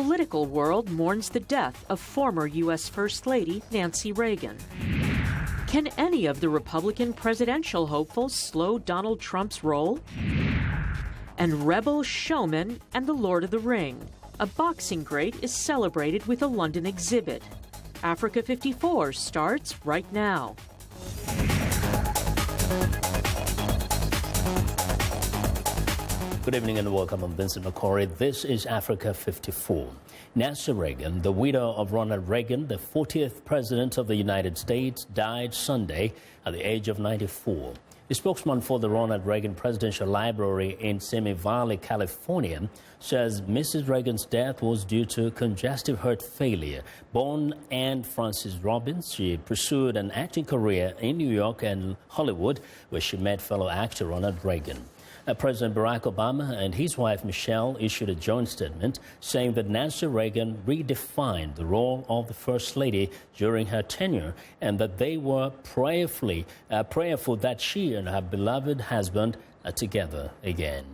political world mourns the death of former U.S. First Lady Nancy Reagan. Can any of the Republican presidential hopefuls slow Donald Trump's roll? And Rebel, Showman, and the Lord of the Ring. A boxing great is celebrated with a London exhibit. Africa 54 starts right now. Good evening and welcome. I'm Vincent Makori. This is Africa 54. Nancy Reagan, the widow of Ronald Reagan, the 40th President of the United States, died Sunday at the age of 94. The spokesman for the Ronald Reagan Presidential Library in Simi Valley, California, says Mrs. Reagan's death was due to congestive heart failure. Born Anne Frances Robbins, she pursued an acting career in New York and Hollywood, where she met fellow actor Ronald Reagan. President Barack Obama and his wife Michelle issued a joint statement saying that Nancy Reagan redefined the role of the First Lady during her tenure and that they were prayerful that she and her beloved husband are together again.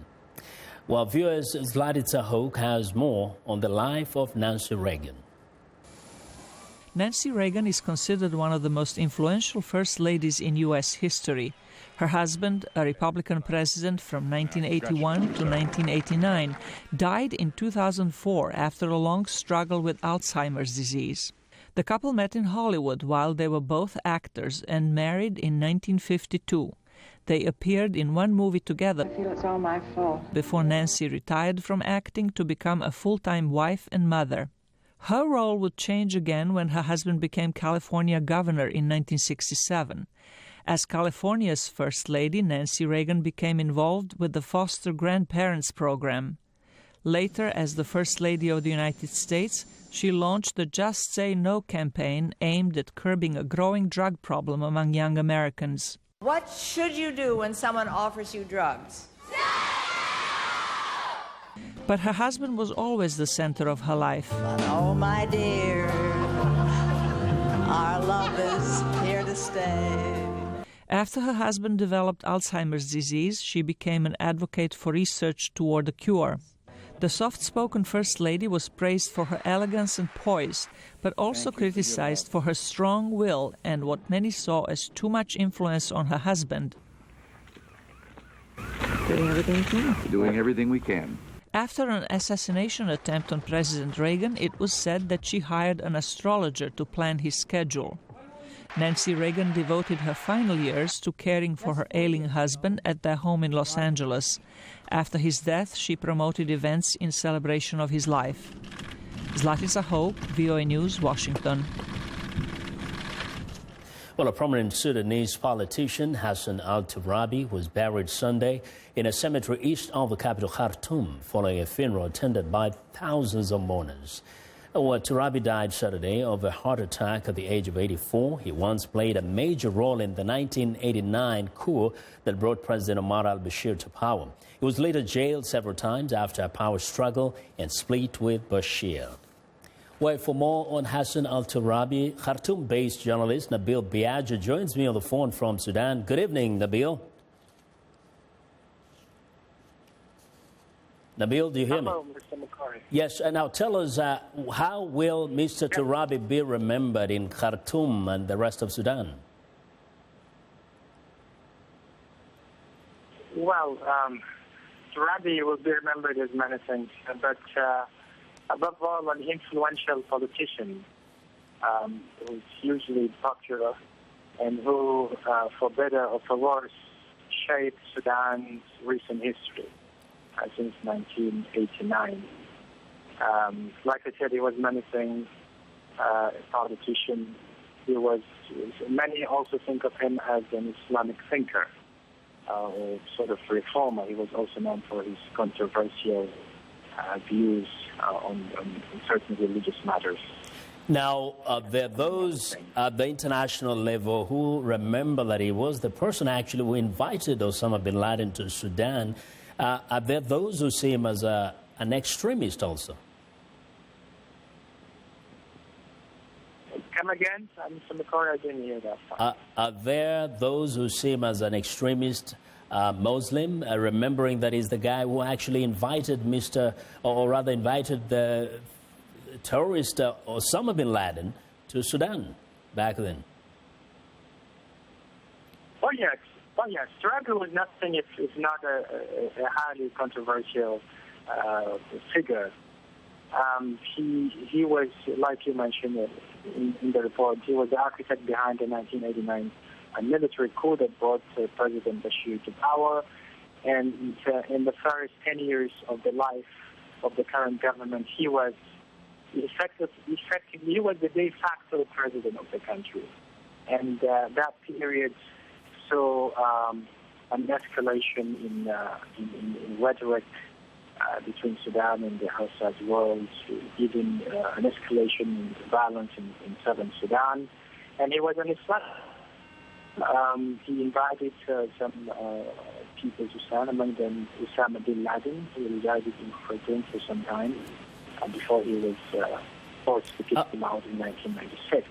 Well, viewers, Zlatitsa Hoke has more on the life of Nancy Reagan. Nancy Reagan is considered one of the most influential first ladies in U.S. history. Her husband, a Republican president from 1981 to 1989, died in 2004 after a long struggle with Alzheimer's disease. The couple met in Hollywood while they were both actors and married in 1952. They appeared in one movie together. I feel it's all my fault. Before Nancy retired from acting to become a full-time wife and mother. Her role would change again when her husband became California governor in 1967. As California's First Lady, Nancy Reagan became involved with the Foster Grandparents Program. Later, as the First Lady of the United States, she launched the Just Say No campaign aimed at curbing a growing drug problem among young Americans. What should you do when someone offers you drugs? But her husband was always the center of her life. Oh, my dear, our love is here to stay. After her husband developed Alzheimer's disease, she became an advocate for research toward a cure. The soft-spoken First Lady was praised for her elegance and poise, but also criticized for her strong will and what many saw as too much influence on her husband. Doing everything we can. Doing everything we can. After an assassination attempt on President Reagan, it was said that she hired an astrologer to plan his schedule. Nancy Reagan devoted her final years to caring for her ailing husband at their home in Los Angeles. After his death, she promoted events in celebration of his life. Zlatitsa Hoke, VOA News, Washington. Well, a prominent Sudanese politician, Hassan al-Turabi, was buried Sunday in a cemetery east of the capital Khartoum following a funeral attended by thousands of mourners. Well, Turabi died Saturday of a heart attack at the age of 84. He once played a major role in the 1989 coup that brought President Omar al-Bashir to power. He was later jailed several times after a power struggle and split with Bashir. Well, for more on Hassan al-Turabi, Khartoum-based journalist Nabil Biaggia joins me on the phone from Sudan. Good evening, Nabil. Nabil, do you hear me? Hello, Mr. Makori. Yes, and now tell us, how will Mr. Turabi be remembered in Khartoum and the rest of Sudan? Well, Turabi will be remembered as many things, but above all, an influential politician who's hugely popular and who, for better or for worse, shaped Sudan's recent history since 1989. Like I said, he was many things, a politician. Many also think of him as an Islamic thinker, or sort of reformer. He was also known for his controversial views on certain religious matters. Now, there are those at the international level who remember that he was the person actually who invited Osama bin Laden to Sudan. Are there those who see him as an extremist also? Come again? Mr. Makori, I didn't hear that part. Are there those who see him as an extremist Muslim, remembering that he's the guy who actually invited invited the terrorist Osama bin Laden to Sudan back then. Oh yes. Reagan was nothing if not a highly controversial figure. He was, like you mentioned in the report, he was the architect behind the 1989 military coup that brought President Bashir to power. And in the first 10 years of the life of the current government, he was effectively he was the de facto president of the country. And that period saw an escalation in rhetoric between Sudan and the outside world, even an escalation in violence in southern Sudan. And he was an Islam. He invited some people to Sudan, among them Osama bin Laden, who resided in Khartoum for some time before he was forced to kick him out in 1996.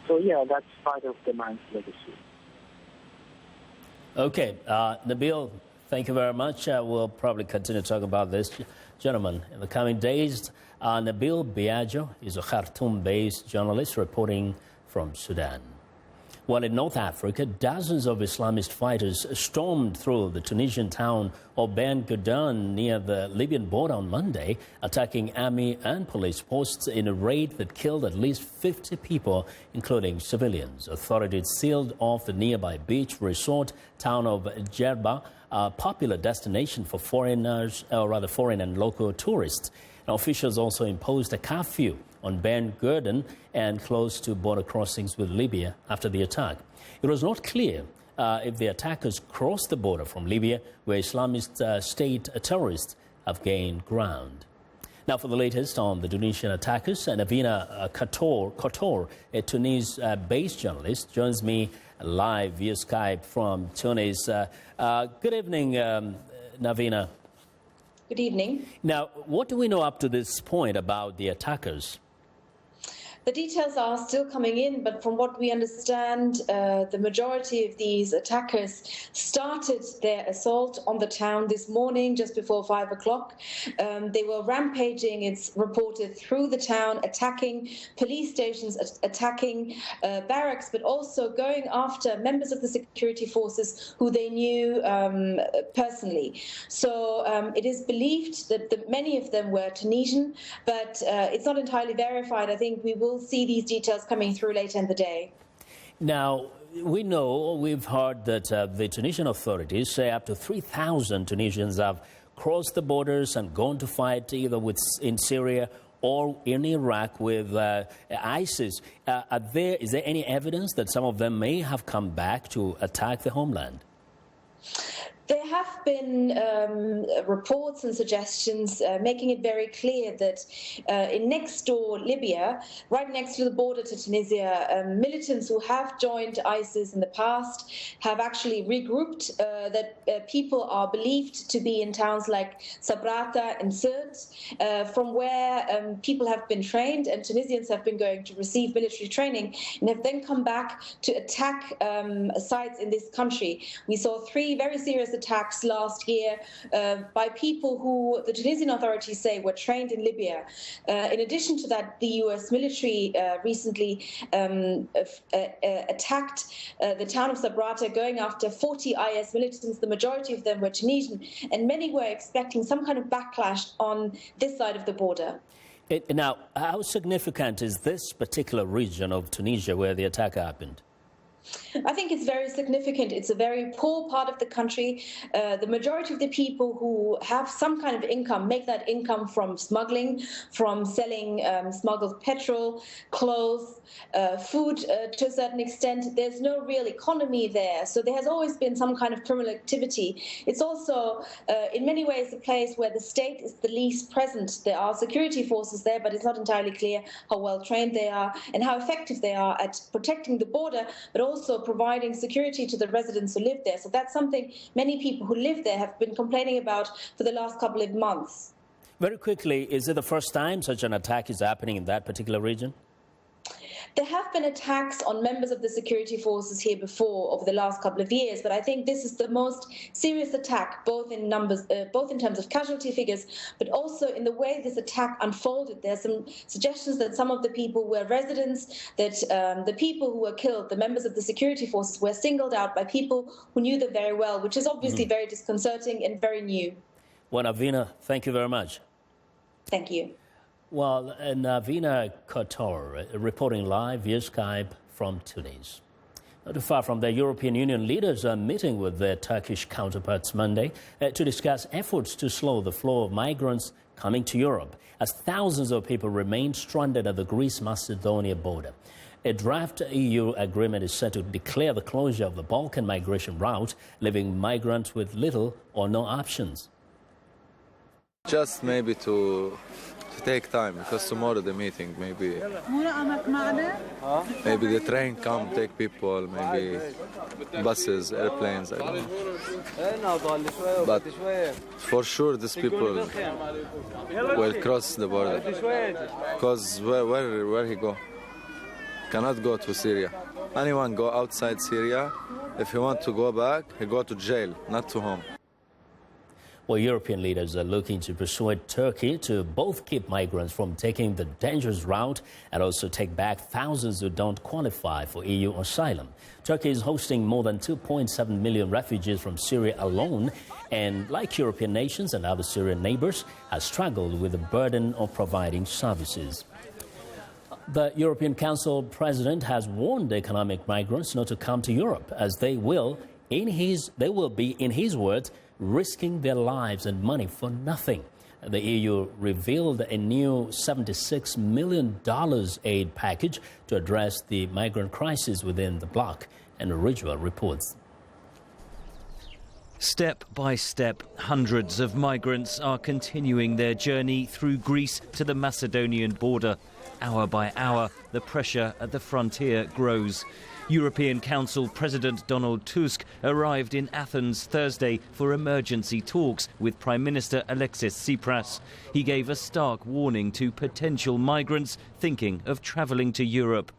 So yeah, that's part of the man's legacy. Okay, Nabil, thank you very much. We'll probably continue to talk about this gentleman in the coming days. Nabil Biagio is a Khartoum-based journalist reporting from Sudan. Well, in North Africa, dozens of Islamist fighters stormed through the Tunisian town of Ben Goudan near the Libyan border on Monday, attacking army and police posts in a raid that killed at least 50 people, including civilians. Authorities sealed off the nearby beach resort town of Djerba, a popular destination for foreign and local tourists. And officials also imposed a curfew on Ben Goudan and close to border crossings with Libya after the attack. It was not clear if the attackers crossed the border from Libya, where Islamist state terrorists have gained ground. Now, for the latest on the Tunisian attackers, Navina Kotor, a Tunis-based journalist, joins me live via Skype from Tunis. Good evening, Navina. Good evening. Now, what do we know up to this point about the attackers? The details are still coming in, but from what we understand, the majority of these attackers started their assault on the town this morning, just before 5 o'clock. They were rampaging, it's reported, through the town, attacking police stations, attacking barracks, but also going after members of the security forces who they knew personally. So it is believed that many of them were Tunisian, but it's not entirely verified. I think we will see these details coming through later in the day. Now, we've heard that the Tunisian authorities say up to 3,000 Tunisians have crossed the borders and gone to fight either in Syria or in Iraq with ISIS. Is there any evidence that some of them may have come back to attack the homeland? There have been reports and suggestions making it very clear that in next door Libya, right next to the border to Tunisia, militants who have joined ISIS in the past have actually regrouped, that people are believed to be in towns like Sabrata and Sirte, from where people have been trained and Tunisians have been going to receive military training and have then come back to attack sites in this country. We saw 3 very serious attacks last year by people who the Tunisian authorities say were trained in Libya. In addition to that, the US military recently attacked the town of Sabrata, going after 40 IS militants. The majority of them were Tunisian, and many were expecting some kind of backlash on this side of the border. Now, how significant is this particular region of Tunisia where the attack happened? I think it's very significant. It's a very poor part of the country. The majority of the people who have some kind of income make that income from smuggling, from selling smuggled petrol, clothes, food to a certain extent. There's no real economy there. So there has always been some kind of criminal activity. It's also, in many ways, a place where the state is the least present. There are security forces there, but it's not entirely clear how well trained they are and how effective they are at protecting the border, but also providing security to the residents who live there. So that's something many people who live there have been complaining about for the last couple of months. Very quickly, is it the first time such an attack is happening in that particular region? There have been attacks on members of the security forces here before over the last couple of years, but I think this is the most serious attack, both in numbers, both in terms of casualty figures, but also in the way this attack unfolded. There's some suggestions that some of the people were residents, that the people who were killed, the members of the security forces, were singled out by people who knew them very well, which is obviously very disconcerting and very new. Well, Avina, thank you very much. Thank you. Well, Navina Kotor reporting live via Skype from Tunis. Not too far from there, European Union leaders are meeting with their Turkish counterparts Monday to discuss efforts to slow the flow of migrants coming to Europe, as thousands of people remain stranded at the Greece-Macedonia border. A draft EU agreement is set to declare the closure of the Balkan migration route, leaving migrants with little or no options. Just maybe to take time, because tomorrow the meeting, maybe the train come take people, maybe buses, airplanes, I don't know. But for sure these people will cross the border, because where he go? Cannot go to Syria. Anyone go outside Syria, if he want to go back, he go to jail, not to home. Well, European leaders are looking to persuade Turkey to both keep migrants from taking the dangerous route and also take back thousands who don't qualify for EU asylum. Turkey is hosting more than 2.7 million refugees from Syria alone, and like European nations and other Syrian neighbors, has struggled with the burden of providing services. The European Council president has warned economic migrants not to come to Europe, as they will be, in his words, risking their lives and money for nothing. The EU revealed a new $76 million aid package to address the migrant crisis within the bloc, and Ridgewell reports. Step by step, hundreds of migrants are continuing their journey through Greece to the Macedonian border. Hour by hour, the pressure at the frontier grows. European Council President Donald Tusk arrived in Athens Thursday for emergency talks with Prime Minister Alexis Tsipras. He gave a stark warning to potential migrants thinking of travelling to Europe.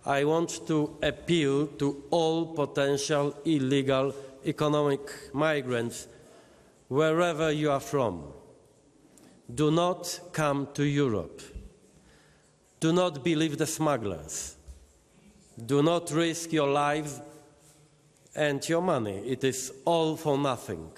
I want to appeal to all potential illegal economic migrants, wherever you are from. Do not come to Europe. Do not believe the smugglers. Do not risk your life and your money. It is all for nothing.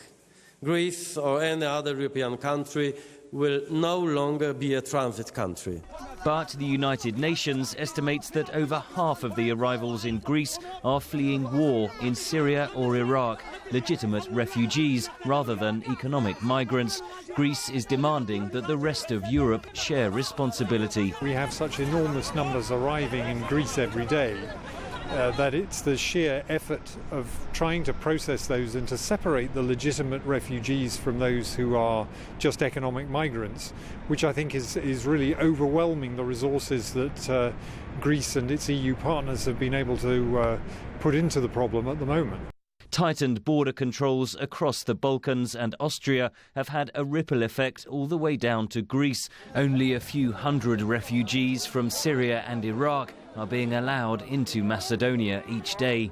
Greece or any other European country will no longer be a transit country. But the United Nations estimates that over half of the arrivals in Greece are fleeing war in Syria or Iraq, legitimate refugees rather than economic migrants. Greece is demanding that the rest of Europe share responsibility. We have such enormous numbers arriving in Greece every day that it's the sheer effort of trying to process those and to separate the legitimate refugees from those who are just economic migrants, which I think is really overwhelming the resources that Greece and its EU partners have been able to put into the problem at the moment. Tightened border controls across the Balkans and Austria have had a ripple effect all the way down to Greece. Only a few hundred refugees from Syria and Iraq are being allowed into Macedonia each day.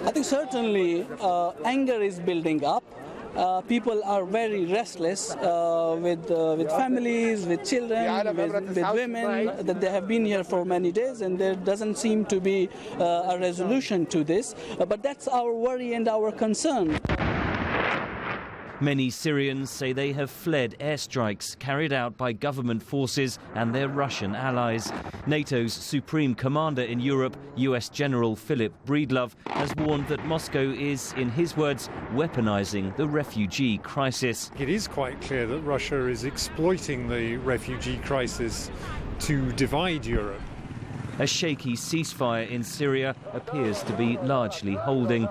I think certainly anger is building up. People are very restless with families, with children, with women, that they have been here for many days, and there doesn't seem to be a resolution to this. But that's our worry and our concern. Many Syrians say they have fled airstrikes carried out by government forces and their Russian allies. NATO's supreme commander in Europe, US General Philip Breedlove, has warned that Moscow is, in his words, weaponizing the refugee crisis. It is quite clear that Russia is exploiting the refugee crisis to divide Europe. A shaky ceasefire in Syria appears to be largely holding.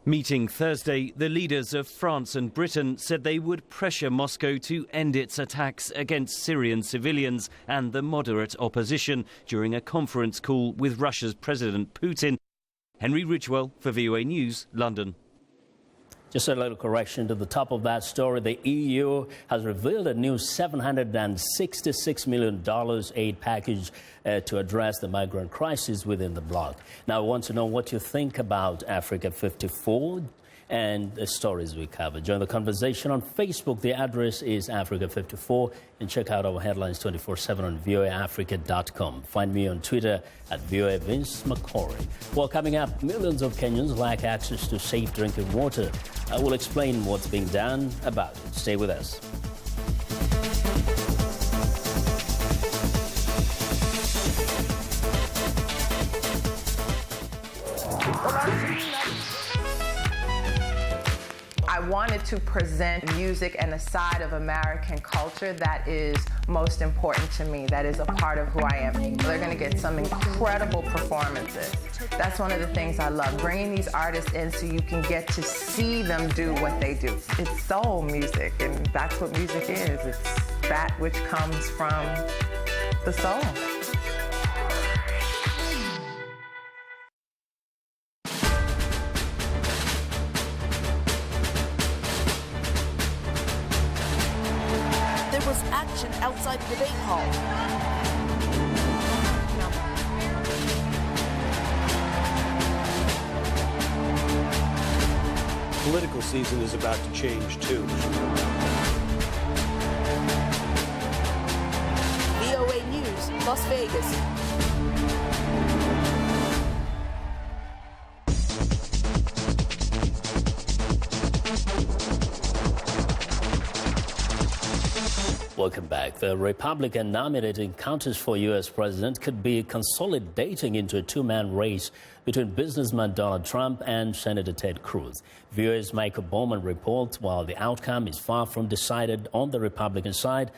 Meeting Thursday, the leaders of France and Britain said they would pressure Moscow to end its attacks against Syrian civilians and the moderate opposition during a conference call with Russia's President Putin. Henry Ridgewell for VOA News, London. Just a little correction to the top of that story. The EU has revealed a new $766 million aid package to address the migrant crisis within the bloc. Now, I want to know what you think about Africa 54 and the stories we cover. Join the conversation on Facebook. The address is Africa54, and check out our headlines 24/7 on voaafrica.com. Find me on Twitter at VOA Vince Makori. Well, coming up, millions of Kenyans lack access to safe drinking water. I will explain what's being done about it. Stay with us. I wanted to present music and a side of American culture that is most important to me, that is a part of who I am. They're going to get some incredible performances. That's one of the things I love, bringing these artists in so you can get to see them do what they do. It's soul music, and that's what music is. It's that which comes from the soul. Was action outside the debate hall. Political season is about to change too. VOA News, Las Vegas. Welcome back. The Republican nominating contest for U.S. president could be consolidating into a two-man race between businessman Donald Trump and Senator Ted Cruz. VOA's Michael Bowman reports while the outcome is far from decided on the Republican side,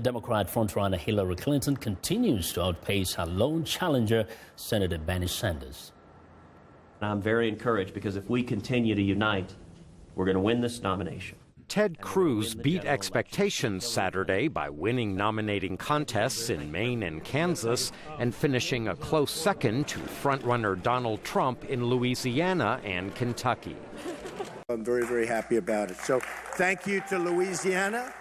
Democrat frontrunner Hillary Clinton continues to outpace her lone challenger, Senator Bernie Sanders. I'm very encouraged because if we continue to unite, we're going to win this nomination. Ted Cruz beat expectations Saturday by winning nominating contests in Maine and Kansas and finishing a close second to frontrunner Donald Trump in Louisiana and Kentucky. I'm very, very happy about it. So thank you to Louisiana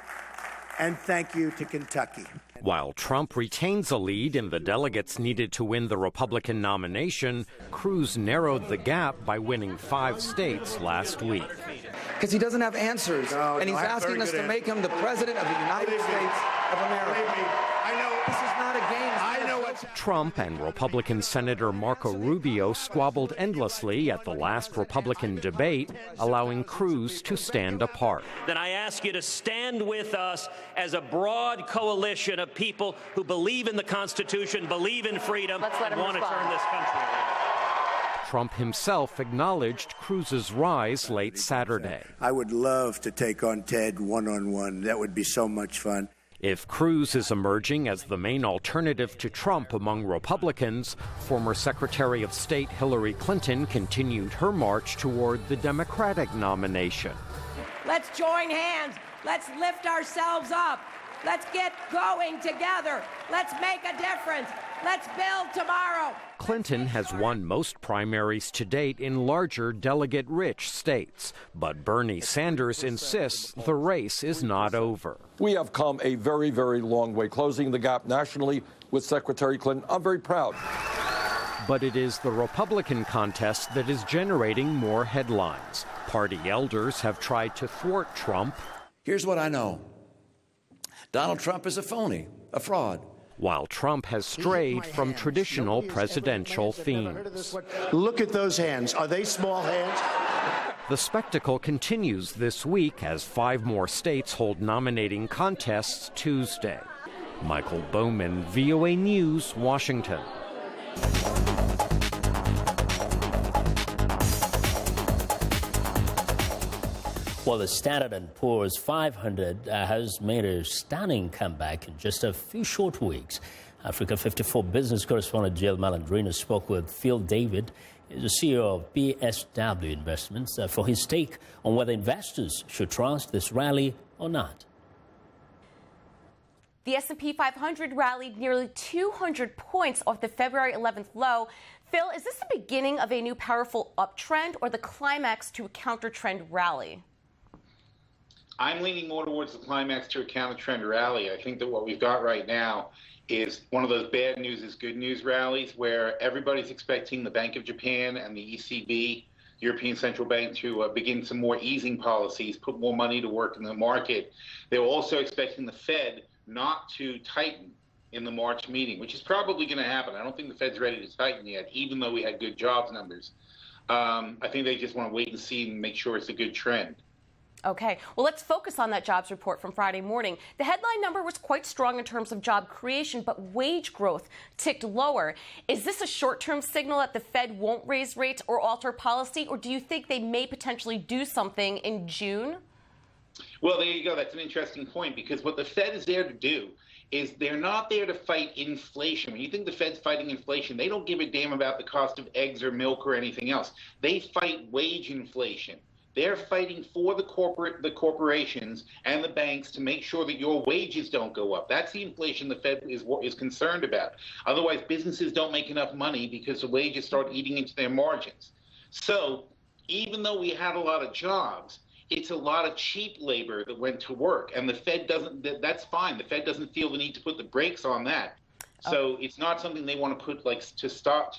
and thank you to Kentucky. While Trump retains a lead in the delegates needed to win the Republican nomination, Cruz narrowed the gap by winning 5 states last week. Because he doesn't have answers, and he's asking us to make him the president of the United States of America. I know this is not a game. I know what's Trump and Republican Senator Marco Rubio squabbled endlessly at the last Republican debate, allowing Cruz to stand apart. Then I ask you to stand with us as a broad coalition of people who believe in the Constitution, believe in freedom, and want to turn this country around. Trump himself acknowledged Cruz's rise late Saturday. I would love to take on Ted one-on-one. That would be so much fun. If Cruz is emerging as the main alternative to Trump among Republicans, former Secretary of State Hillary Clinton continued her march toward the Democratic nomination. Let's join hands. Let's lift ourselves up. Let's get going together. Let's make a difference. Let's build tomorrow. Clinton has won most primaries to date in larger delegate-rich states, but Bernie Sanders insists the race is not over. We have come a very, very long way, closing the gap nationally with Secretary Clinton. I'm very proud. But it is the Republican contest that is generating more headlines. Party elders have tried to thwart Trump. Here's what I know. Donald Trump is a phony, a fraud. While Trump has strayed from traditional presidential themes. Look at those hands. Are they small hands? The spectacle continues this week as 5 more states hold nominating contests Tuesday. Michael Bowman, VOA News, Washington. Well, the Standard & Poor's 500 has made a stunning comeback in just a few short weeks. Africa 54 business correspondent Jill Malandrino spoke with Phil David, the CEO of BSW Investments, for his take on whether investors should trust this rally or not. The S&P 500 rallied nearly 200 points off the February 11th low. Phil, is this the beginning of a new powerful uptrend or the climax to a counter-trend rally? I'm leaning more towards the climax to a counter-trend rally. I think that what we've got right now is one of those bad news is good news rallies where everybody's expecting the Bank of Japan and the ECB, European Central Bank, to begin some more easing policies, put more money to work in the market. They're also expecting the Fed not to tighten in the March meeting, which is probably going to happen. I don't think the Fed's ready to tighten yet, even though we had good jobs numbers. I think they just want to wait and see and make sure it's a good trend. Okay, well, let's focus on that jobs report from Friday morning. The headline number was quite strong in terms of job creation, but wage growth ticked lower. Is this a short-term signal that the Fed won't raise rates or alter policy, or do you think they may potentially do something in June? Well, there you go. That's an interesting point, because what the Fed is there to do is they're not there to fight inflation. When you think the Fed's fighting inflation, they don't give a damn about the cost of eggs or milk or anything else. They fight wage inflation. They're fighting for the corporations and the banks to make sure that your wages don't go up. That's the inflation the Fed is concerned about. Otherwise, businesses don't make enough money because the wages start eating into their margins. So even though we had a lot of jobs, it's a lot of cheap labor that went to work, and the Fed doesn't. That's fine. The Fed doesn't feel the need to put the brakes on that. So it's not something they want to put to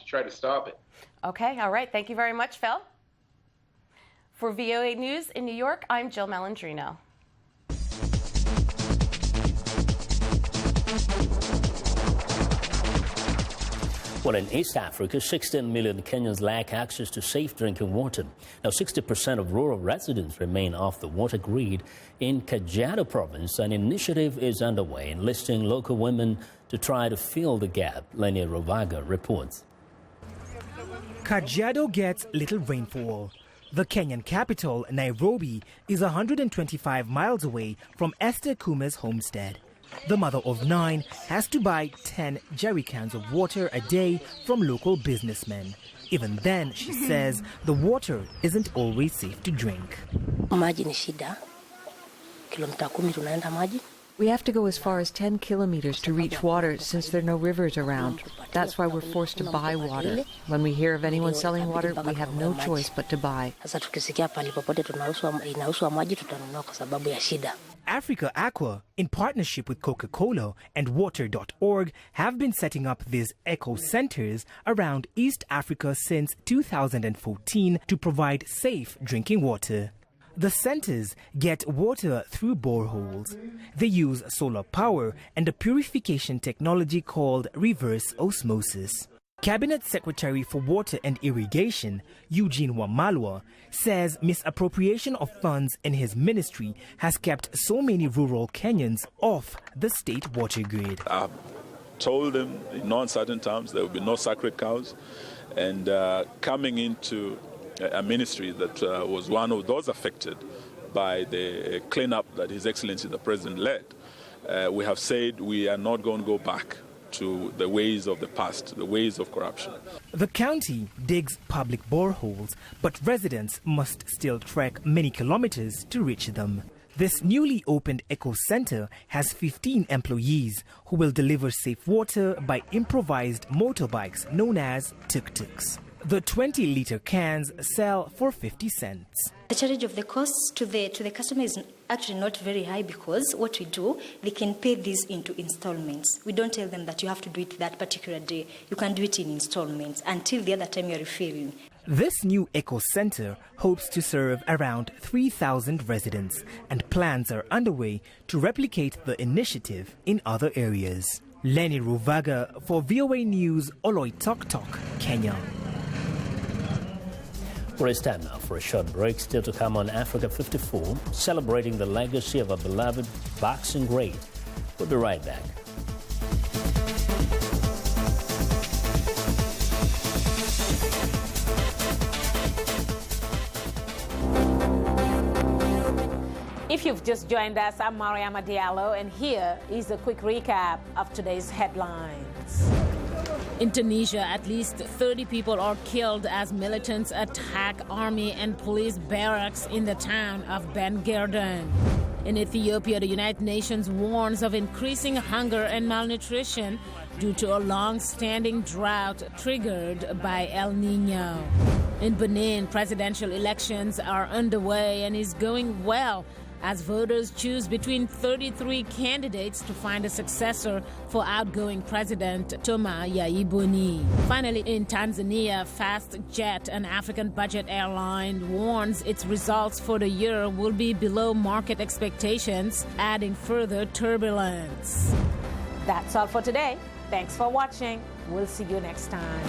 try to stop it. Okay. All right. Thank you very much, Phil. For VOA News in New York, I'm Jill Malandrino. Well, in East Africa, 16 million Kenyans lack access to safe drinking water. Now, 60% of rural residents remain off the water grid. In Kajiado province, an initiative is underway enlisting local women to try to fill the gap. Lenny Rovaga reports. Kajiado gets little rainfall. The Kenyan capital, Nairobi, is 125 miles away from Esther Kuma's homestead. The mother of 9 has to buy 10 jerry cans of water a day from local businessmen. Even then, she says, the water isn't always safe to drink. We have to go as far as 10 kilometers to reach water since there are no rivers around. That's why we're forced to buy water. When we hear of anyone selling water, we have no choice but to buy. Africa Aqua, in partnership with Coca-Cola and Water.org, have been setting up these eco centers around East Africa since 2014 to provide safe drinking water. The centers get water through boreholes. They use solar power and a purification technology called reverse osmosis. Cabinet Secretary for Water and Irrigation, Eugene Wamalwa, says misappropriation of funds in his ministry has kept so many rural Kenyans off the state water grid. I've told them in no uncertain terms there will be no sacred cows, and coming into a ministry that was one of those affected by the cleanup that His Excellency the President led, we have said we are not going to go back to the ways of the past, the ways of corruption. The county digs public boreholes, but residents must still trek many kilometers to reach them. This newly opened eco center has 15 employees who will deliver safe water by improvised motorbikes known as tuk-tuks. The 20-liter cans sell for 50 cents. The charge of the costs to the customer is actually not very high, because what we do, they can pay these into installments. We don't tell them that you have to do it that particular day. You can do it in installments until the other time you're refilling. This new eco center hopes to serve around 3,000 residents, and plans are underway to replicate the initiative in other areas. Lenny Ruvaga for VOA News, Oloitoktok, Kenya. Well, it's time now for a short break. Still to come on Africa 54, celebrating the legacy of a beloved boxing great. We'll be right back. If you've just joined us, I'm Mariama Diallo, and here is a quick recap of today's headlines. In Tunisia, at least 30 people are killed as militants attack army and police barracks in the town of Ben Guerdon. In Ethiopia, the United Nations warns of increasing hunger and malnutrition due to a long-standing drought triggered by El Nino. In Benin, presidential elections are underway and is going well as voters choose between 33 candidates to find a successor for outgoing President Thomas Yaibuni. Finally, in Tanzania, FastJet, an African budget airline, warns its results for the year will be below market expectations, adding further turbulence. That's all for today. Thanks for watching. We'll see you next time.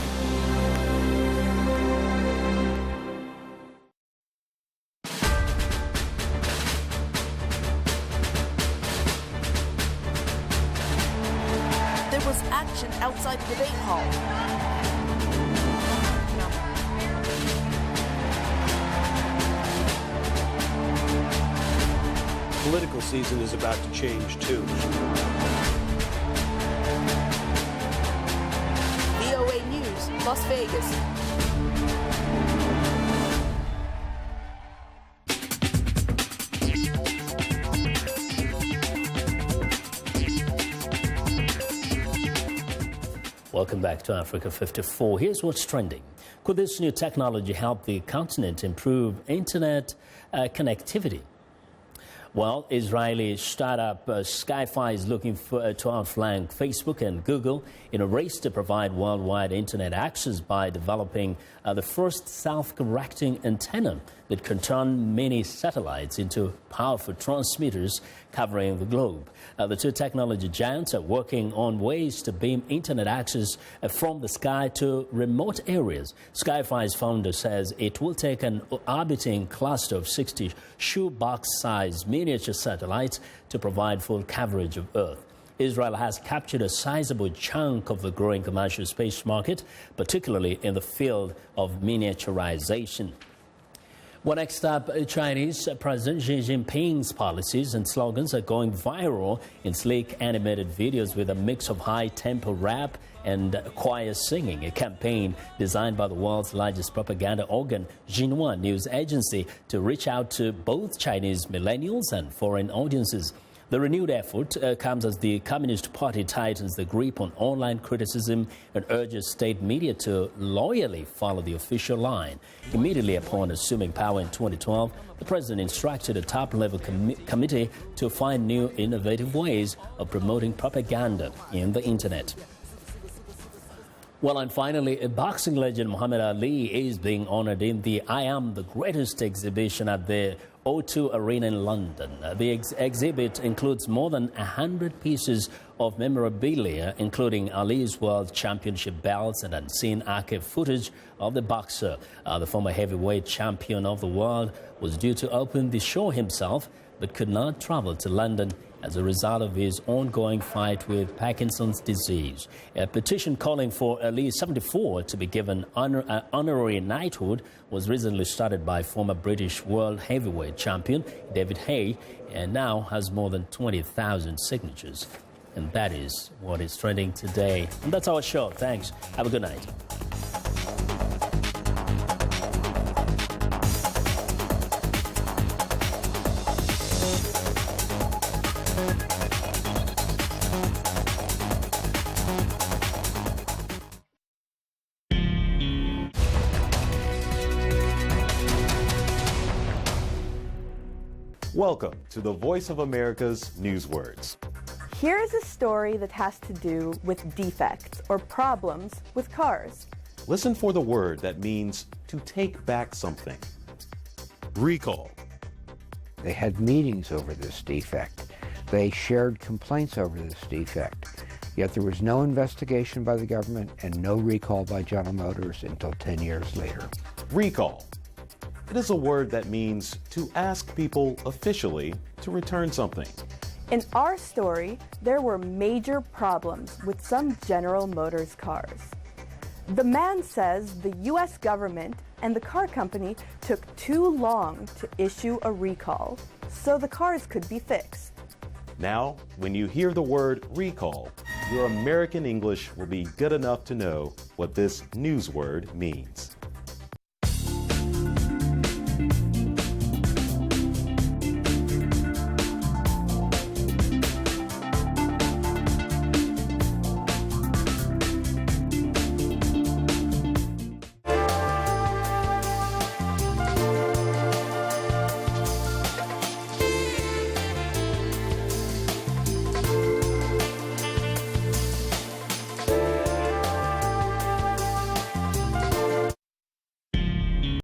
Was action outside the debate hall. Political season is about to change, too. VOA News, Las Vegas. Welcome back to Africa 54. Here's what's trending. Could this new technology help the continent improve internet connectivity? Well, Israeli startup Skyfi is looking to outflank Facebook and Google in a race to provide worldwide internet access by developing the first self-correcting antenna that can turn many satellites into powerful transmitters covering the globe. The two technology giants are working on ways to beam internet access from the sky to remote areas. Skyfi's founder says it will take an orbiting cluster of 60 shoebox-sized miniature satellites to provide full coverage of Earth. Israel has captured a sizable chunk of the growing commercial space market, particularly in the field of miniaturization. Well, next up, Chinese President Xi Jinping's policies and slogans are going viral in sleek animated videos with a mix of high-tempo rap and choir singing, a campaign designed by the world's largest propaganda organ, Xinhua News Agency, to reach out to both Chinese millennials and foreign audiences. The renewed effort comes as the Communist Party tightens the grip on online criticism and urges state media to loyally follow the official line. Immediately upon assuming power in 2012, the president instructed a top-level committee to find new innovative ways of promoting propaganda in the internet. Well, and finally, boxing legend Muhammad Ali is being honored in the I Am the Greatest exhibition at the O2 Arena in London. The exhibit includes more than 100 pieces of memorabilia, including Ali's World Championship belts and unseen archive footage of the boxer. The former heavyweight champion of the world was due to open the show himself, but could not travel to London as a result of his ongoing fight with Parkinson's disease. A petition calling for Ali 74 to be given honorary knighthood was recently started by former British world heavyweight champion David Haye and now has more than 20,000 signatures. And that is what is trending today. And that's our show. Thanks. Have a good night. Welcome to the Voice of America's Newswords. Here is a story that has to do with defects or problems with cars. Listen for the word that means to take back something. Recall. They had meetings over this defect. They shared complaints over this defect. Yet there was no investigation by the government and no recall by General Motors until 10 years later. Recall. It is a word that means to ask people officially to return something. In our story, there were major problems with some General Motors cars. The man says the U.S. government and the car company took too long to issue a recall, so the cars could be fixed. Now, when you hear the word recall, your American English will be good enough to know what this news word means.